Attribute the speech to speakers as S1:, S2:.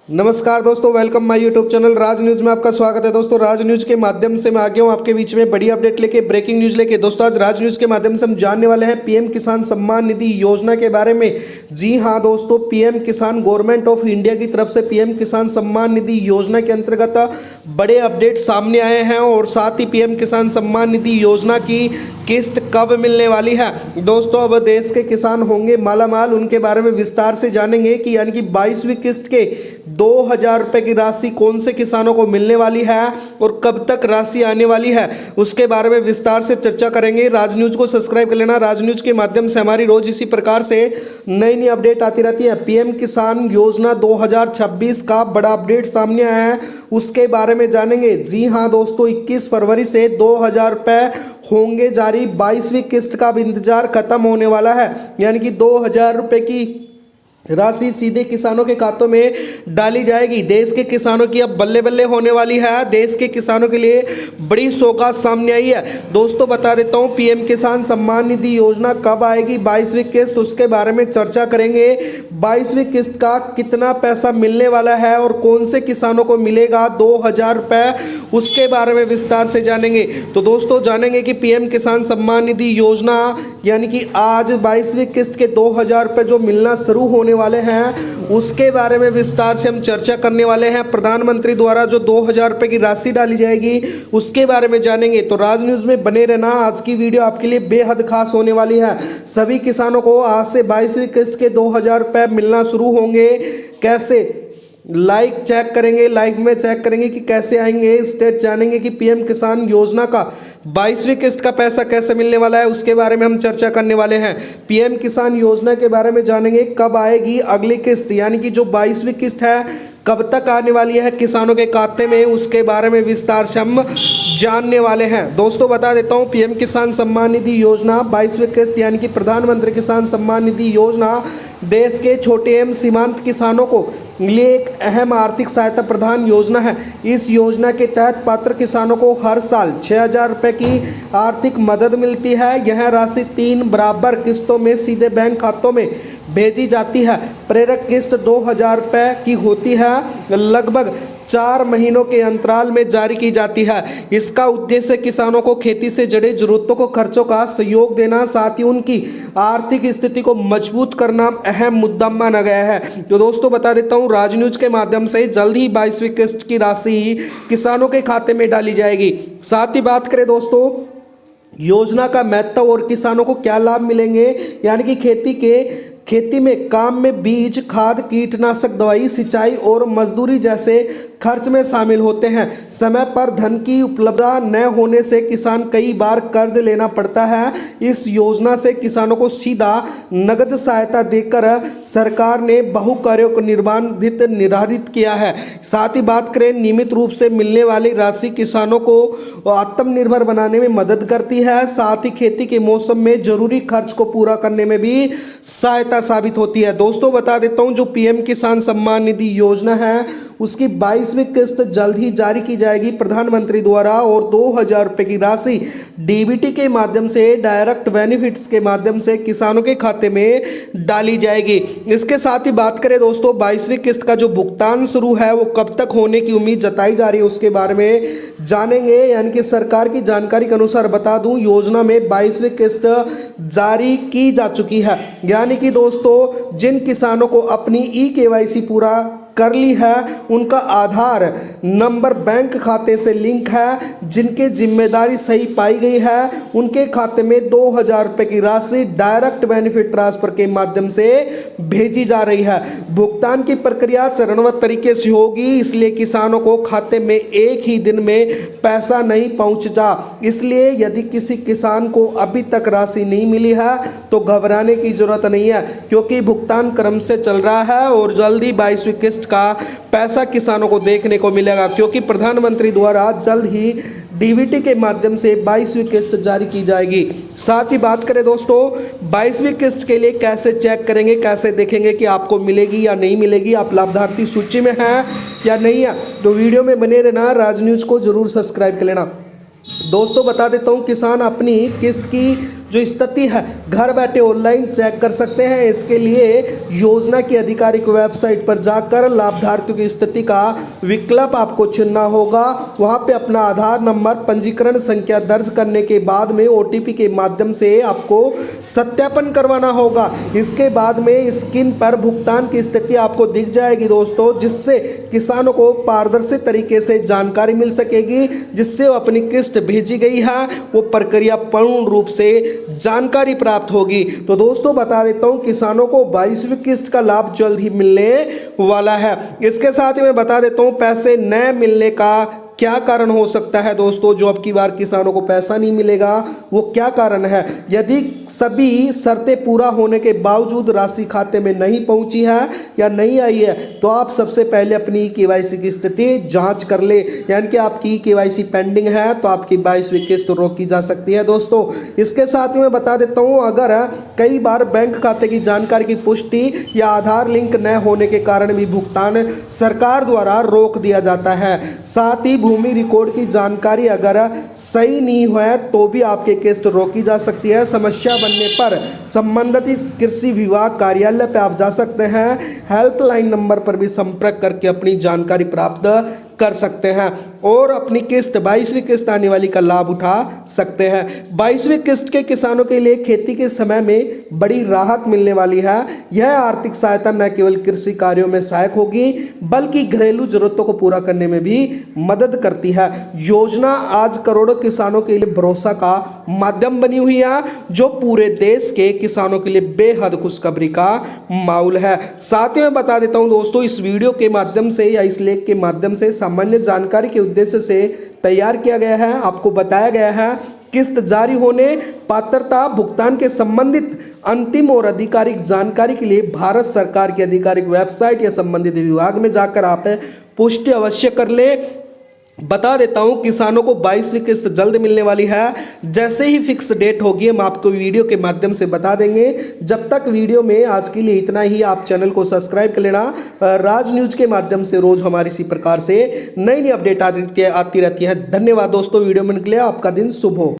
S1: नमस्कार दोस्तों, welcome my YouTube channel Raj news में आपका स्वागत है। दोस्तों, राज न्यूज़ के माध्यम से मैं आ गया हूँ आपके बीच में बड़ी अपडेट लेके, ब्रेकिंग न्यूज़ लेके। दोस्तों, आज राज न्यूज़ के माध्यम से हम जानने वाले हैं पीएम किसान सम्मान निधि योजना के बारे में। जी हाँ दोस्तों, पीएम किसान गवर्नमेंट ऑफ इंडिया की तरफ से पीएम किसान सम्मान निधि योजना के अंतर्गत बड़े अपडेट सामने आए हैं और साथ ही पीएम किसान सम्मान निधि योजना की किस्त कब मिलने वाली है। दोस्तों, अब देश के किसान होंगे मालामाल, उनके बारे में विस्तार से जानेंगे कि यानी कि 22वीं किस्त के 2000 रुपये की राशि कौन से किसानों को मिलने वाली है और कब तक राशि आने वाली है, उसके बारे में विस्तार से चर्चा करेंगे। राज न्यूज़ को सब्सक्राइब कर लेना। राज न्यूज़ के माध्यम से हमारी रोज इसी प्रकार से नई नई अपडेट आती रहती है। पीएम किसान योजना 2026 का बड़ा अपडेट सामने आया है, उसके बारे में जानेंगे। जी हाँ दोस्तों, 21 फरवरी से 2000 रुपये होंगे जारी। 22वीं किस्त का अब इंतजार खत्म होने वाला है, यानी कि 2000 रुपये की राशि सीधे किसानों के खातों में डाली जाएगी। देश के किसानों की अब बल्ले बल्ले होने वाली है। देश के किसानों के लिए बड़ी सौगात सामने आई है। दोस्तों, बता देता हूं पीएम किसान सम्मान निधि योजना कब आएगी, 22वीं किस्त, उसके बारे में चर्चा करेंगे। 22वीं किस्त का कितना पैसा मिलने वाला है और कौन से किसानों को मिलेगा 2000 रुपये, उसके बारे में विस्तार से जानेंगे। तो दोस्तों, जानेंगे कि पीएम किसान सम्मान निधि योजना यानी कि आज 22वीं किस्त के 2000 रुपये जो मिलना शुरू होने वाले हैं, उसके बारे में विस्तार से हम चर्चा करने वाले हैं। प्रधानमंत्री द्वारा जो 2000 रुपये की राशि डाली जाएगी, उसके बारे में जानेंगे। तो राज न्यूज़ में बने रहना, आज की वीडियो आपके लिए बेहद खास होने वाली है। सभी किसानों को आज से 22वीं किस्त के 2000 रुपये मिलना शुरू होंगे। कैसे लाइक चेक करेंगे, लाइव में चेक करेंगे कि कैसे आएंगे, स्टेट जानेंगे कि पीएम किसान योजना का 22वीं किस्त का पैसा कैसे मिलने वाला है, उसके बारे में हम चर्चा करने वाले हैं। पीएम किसान योजना के बारे में जानेंगे, कब आएगी अगली किस्त, यानी कि जो 22वीं किस्त है कब तक आने वाली है किसानों के खाते में, उसके बारे में विस्तार से हम जानने वाले हैं। दोस्तों, बता देता हूं पीएम किसान सम्मान निधि योजना 22वीं किस्त यानी कि प्रधानमंत्री किसान सम्मान निधि योजना देश के छोटे एवं सीमांत किसानों को लिए एक अहम आर्थिक सहायता प्रदान योजना है। इस योजना के तहत पात्र किसानों को हर साल 6000 रुपये की आर्थिक मदद मिलती है। यह राशि 3 बराबर किस्तों में सीधे बैंक खातों में भेजी जाती है। प्रेरक किस्त 2000 रुपये की होती है, लगभग 4 महीनों के अंतराल में जारी की जाती है। इसका उद्देश्य किसानों को खेती से जुड़े जरूरतों को खर्चों का सहयोग देना, साथ ही उनकी आर्थिक स्थिति को मजबूत करना अहम मुद्दा माना गया है। तो दोस्तों, बता देता हूं राज न्यूज के माध्यम से जल्द ही 22वीं किस्त की राशि किसानों के खाते में डाली जाएगी। साथ ही बात करें दोस्तों योजना का महत्व और किसानों को क्या लाभ मिलेंगे, यानी कि खेती में काम में बीज, खाद, कीटनाशक दवाई, सिंचाई और मजदूरी जैसे खर्च में शामिल होते हैं। समय पर धन की उपलब्धता न होने से किसान कई बार कर्ज लेना पड़ता है। इस योजना से किसानों को सीधा नगद सहायता देकर सरकार ने बहु कार्यों को निर्धारित किया है। साथ ही बात करें नियमित रूप से मिलने वाली राशि किसानों को आत्मनिर्भर बनाने में मदद करती है, साथ ही खेती के मौसम में जरूरी खर्च को पूरा करने में भी सहायता साबित होती है। दोस्तों, बता देता हूं जो पीएम किसान सम्मान निधि योजना है, उसकी 22वीं किस्त जल्द ही जारी की जाएगी प्रधानमंत्री द्वारा और 2000 रुपये की राशि डीबीटी के माध्यम से, डायरेक्ट बेनिफिट्स के माध्यम से किसानों के खाते में डाली जाएगी। इसके साथ ही बात करें दोस्तों 22वीं किस्त का जो भुगतान शुरू है वो कब तक होने की उम्मीद जताई जा रही है, उसके बारे में जानेंगे। यानी कि सरकार की जानकारी के अनुसार बता दूं योजना में 22वीं किस्त जारी की जा चुकी है। यानी कि दोस्तों जिन किसानों को अपनी ई-केवाईसी पूरा कर ली है, उनका आधार नंबर बैंक खाते से लिंक है, जिनके जिम्मेदारी सही पाई गई है, उनके खाते में 2000 रुपये की राशि डायरेक्ट बेनिफिट ट्रांसफर के माध्यम से भेजी जा रही है। भुगतान की प्रक्रिया चरणबद्ध तरीके से होगी, इसलिए किसानों को खाते में एक ही दिन में पैसा नहीं पहुंचा। इसलिए यदि किसी किसान को अभी तक राशि नहीं मिली है तो घबराने की जरूरत नहीं है, क्योंकि भुगतान क्रम से चल रहा है और जल्दी 22वीं किस्त का पैसा किसानों को देखने को मिलेगा, क्योंकि प्रधानमंत्री द्वारा जल्द ही डीबीटी के माध्यम से 22वीं किस्त जारी की जाएगी। साथ ही बात करें दोस्तों 22वीं किस्त के लिए कैसे चेक करेंगे, कैसे देखेंगे कि आपको मिलेगी या नहीं मिलेगी, आप लाभार्थी सूची में हैं या नहीं है, तो वीडियो में बने रहना। राज न्यूज़ को जरूर सब्सक्राइब कर लेना। दोस्तों, बता देता हूँ किसान अपनी किस्त की जो स्थिति है घर बैठे ऑनलाइन चेक कर सकते हैं। इसके लिए योजना की आधिकारिक वेबसाइट पर जाकर लाभार्थियों की स्थिति का विकल्प आपको चुनना होगा। वहां पे अपना आधार नंबर, पंजीकरण संख्या दर्ज करने के बाद में ओटीपी के माध्यम से आपको सत्यापन करवाना होगा। इसके बाद में स्क्रीन पर भुगतान की स्थिति आपको दिख जाएगी दोस्तों, जिससे किसानों को पारदर्शी तरीके से जानकारी मिल सकेगी, जिससे वो अपनी किस्त भेजी गई है वो प्रक्रिया पूर्ण रूप से जानकारी प्राप्त होगी। तो दोस्तों बता देता हूं, किसानों को 22वीं किस्त का लाभ जल्द ही मिलने वाला है। इसके साथ ही मैं बता देता हूं पैसे न मिलने का क्या कारण हो सकता है दोस्तों। जो अब की बार किसानों को पैसा नहीं मिलेगा वो क्या कारण है। यदि सभी शर्तें पूरा होने के बावजूद राशि खाते में नहीं पहुंची है या नहीं आई है, तो आप सबसे पहले अपनी केवाईसी की स्थिति जांच कर ले। यानी कि आपकी केवाईसी पेंडिंग है तो आपकी 22वीं किस्त रोकी जा सकती है दोस्तों। इसके साथ ही मैं बता देता हूं, अगर कई बार बैंक खाते की जानकारी की पुष्टि या आधार लिंक न होने के कारण भी भुगतान सरकार द्वारा रोक दिया जाता है। साथ ही भूमि रिकॉर्ड की जानकारी अगर सही नहीं है तो भी आपकी किस्त रोकी जा सकती है। समस्या बनने पर संबंधित कृषि विभाग कार्यालय पे आप जा सकते हैं। हेल्पलाइन नंबर पर भी संपर्क करके अपनी जानकारी प्राप्त कर सकते हैं और अपनी किस्त 22वीं किस्त आने वाली का लाभ उठा सकते हैं। 22वीं किस्त के किसानों के लिए खेती के समय में बड़ी राहत मिलने वाली है। यह आर्थिक सहायता न केवल कृषि कार्यों में सहायक होगी बल्कि घरेलू जरूरतों को पूरा करने में भी मदद करती है। योजना आज करोड़ों किसानों के लिए भरोसा का माध्यम बनी हुई है, जो पूरे देश के किसानों के लिए बेहद खुशखबरी का माहौल है। साथ ही मैं बता देता हूं दोस्तों, इस वीडियो के माध्यम से या इस लेख के माध्यम से सामान्य जानकारी के उद्देश्य से तैयार किया गया है। आपको बताया गया है किस्त जारी होने, पात्रता, भुगतान के संबंधित अंतिम और आधिकारिक जानकारी के लिए भारत सरकार की आधिकारिक वेबसाइट या संबंधित विभाग में जाकर आप पुष्टि अवश्य कर ले। बता देता हूं, किसानों को 22वीं किस्त जल्द मिलने वाली है। जैसे ही फिक्स डेट होगी हम आपको वीडियो के माध्यम से बता देंगे। जब तक वीडियो में आज के लिए इतना ही। आप चैनल को सब्सक्राइब कर लेना। राज न्यूज के माध्यम से रोज हमारी इसी प्रकार से नई नई अपडेट आती रहती है। धन्यवाद दोस्तों, वीडियो में निकले। आपका दिन शुभ हो।